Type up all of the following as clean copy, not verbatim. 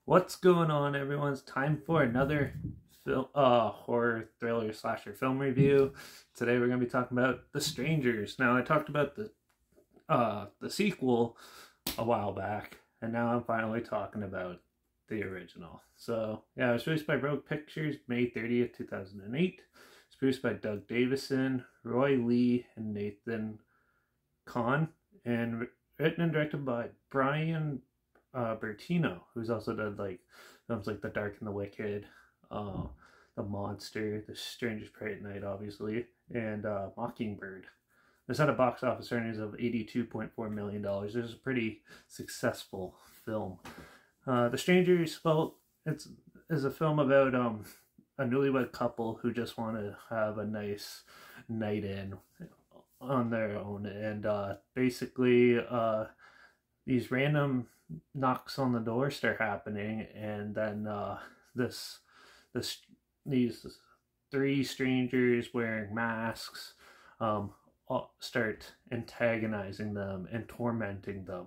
What's going on, everyone? It's time for another horror thriller slasher film review. Today we're going to be talking about The Strangers. Now, I talked about the sequel a while back, and now I'm finally talking about the original. So, yeah, it was released by Rogue Pictures May 30th, 2008. It's produced by Doug Davison, Roy Lee, and Nathan Kahn, and written and directed by Brian Bertino, who's also done like films like The Dark and the Wicked, The Monster, The Strangest Prey at Night, obviously, and Mockingbird. This had a box office earnings of $82.4 million. It was a pretty successful film. The Strangers, well, is a film about a newlywed couple who just want to have a nice night in on their own, and basically these random knocks on the door start happening, and then these three strangers wearing masks start antagonizing them and tormenting them,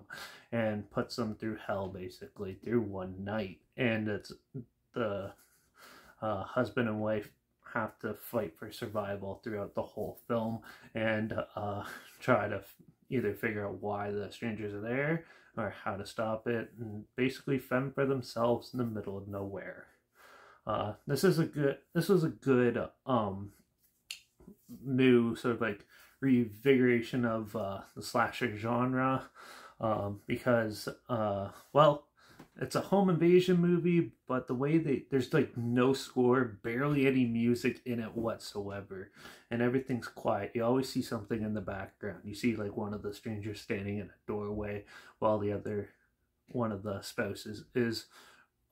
and puts them through hell basically through one night. And it's the husband and wife have to fight for survival throughout the whole film, and try to either figure out why the strangers are there or how to stop it, and basically fend for themselves in the middle of nowhere. This was a good new sort of like revigoration of the slasher genre, because well, it's a home invasion movie, but the way there's like no score, barely any music in it whatsoever, and everything's quiet. You always see something in the background. You see like one of the strangers standing in a doorway while the other one of the spouses is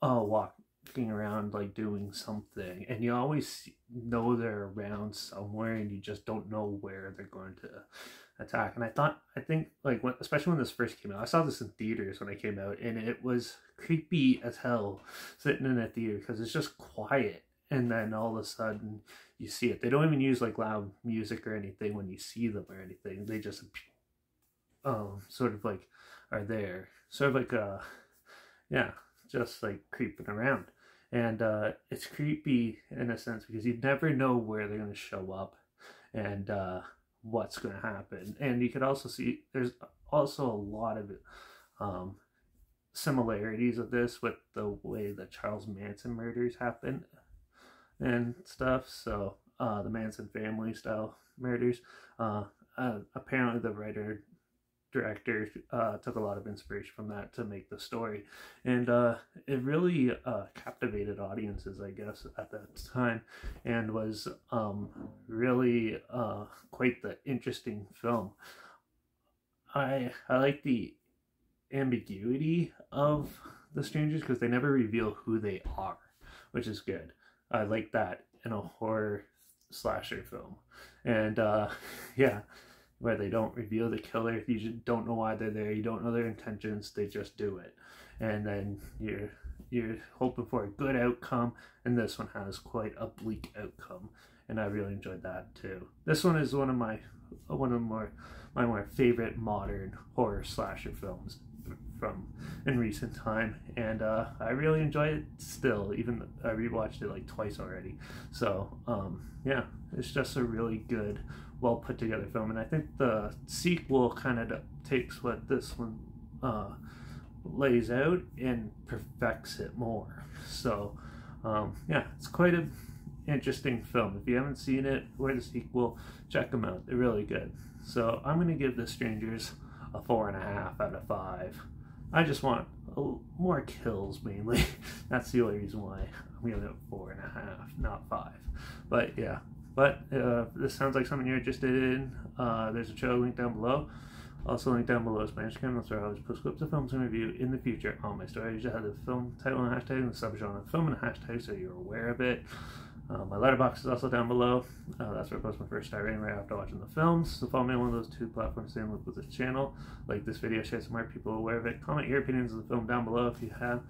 walking around like doing something, and you always know they're around somewhere, and you just don't know where they're going to attack. And I think like especially when this first came out, I saw this in theaters when it came out, and it was creepy as hell sitting in a theater because it's just quiet, and then all of a sudden you see it. They don't even use like loud music or anything when you see them or anything. They just sort of like are there, sort of like yeah, just like creeping around. And it's creepy in a sense because you never know where they're going to show up and what's going to happen. And you could also see there's also a lot of similarities of this with the way the Charles Manson murders happen and stuff. So the Manson family style murders. Apparently the director took a lot of inspiration from that to make the story, and it really captivated audiences, I guess, at that time, and was really quite the interesting film. I like the ambiguity of the strangers because they never reveal who they are, which is good. I like that in a horror slasher film. And yeah, where they don't reveal the killer, you just don't know why they're there, you don't know their intentions, they just do it, and then you're hoping for a good outcome, and this one has quite a bleak outcome, and I really enjoyed that too. This one is one of my more favorite modern horror slasher films from in recent time, and I really enjoy it still, even I rewatched it like twice already. So yeah, it's just a really good, well put together film, and I think the sequel kind of takes what this one lays out and perfects it more. So yeah, it's quite an interesting film. If you haven't seen it or the sequel, check them out, they're really good. So I'm going to give The Strangers a 4.5 out of 5. I just want more kills mainly. That's the only reason why I'm giving it 4.5, not 5. But yeah, but this sounds like something you're interested in. There's a trailer link down below. Also linked down below is my Instagram. That's where I always post clips of films and review in the future on my story. I usually have the film title and hashtag and the subgenre film and hashtag so you're aware of it. My Letterbox is also down below. That's where I post my first star rating right after watching the films. So follow me on one of those two platforms, same with this channel. Like this video, share some more people aware of it. Comment your opinions of the film down below if you have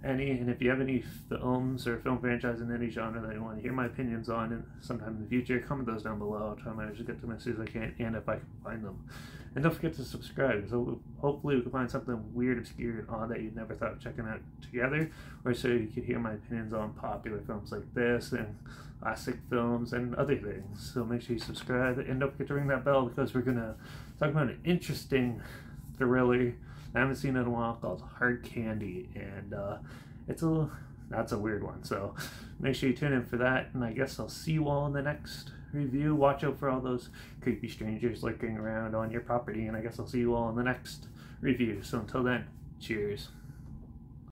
any, and if you have any films or film franchise in any genre that you want to hear my opinions on sometime in the future, comment those down below. I'll try to manage to get to them as soon as I can, and if I can find them. And don't forget to subscribe. So hopefully we can find something weird, obscure, and odd that you never thought of checking out together. Or so you could hear my opinions on popular films like this and classic films and other things. So make sure you subscribe and don't forget to ring that bell, because we're going to talk about an interesting thriller I haven't seen in a while called Hard Candy. And that's a weird one. So make sure you tune in for that. And I guess I'll see you all in the next review. Watch out for all those creepy strangers lurking around on your property, and I guess I'll see you all in the next review. So until then, cheers.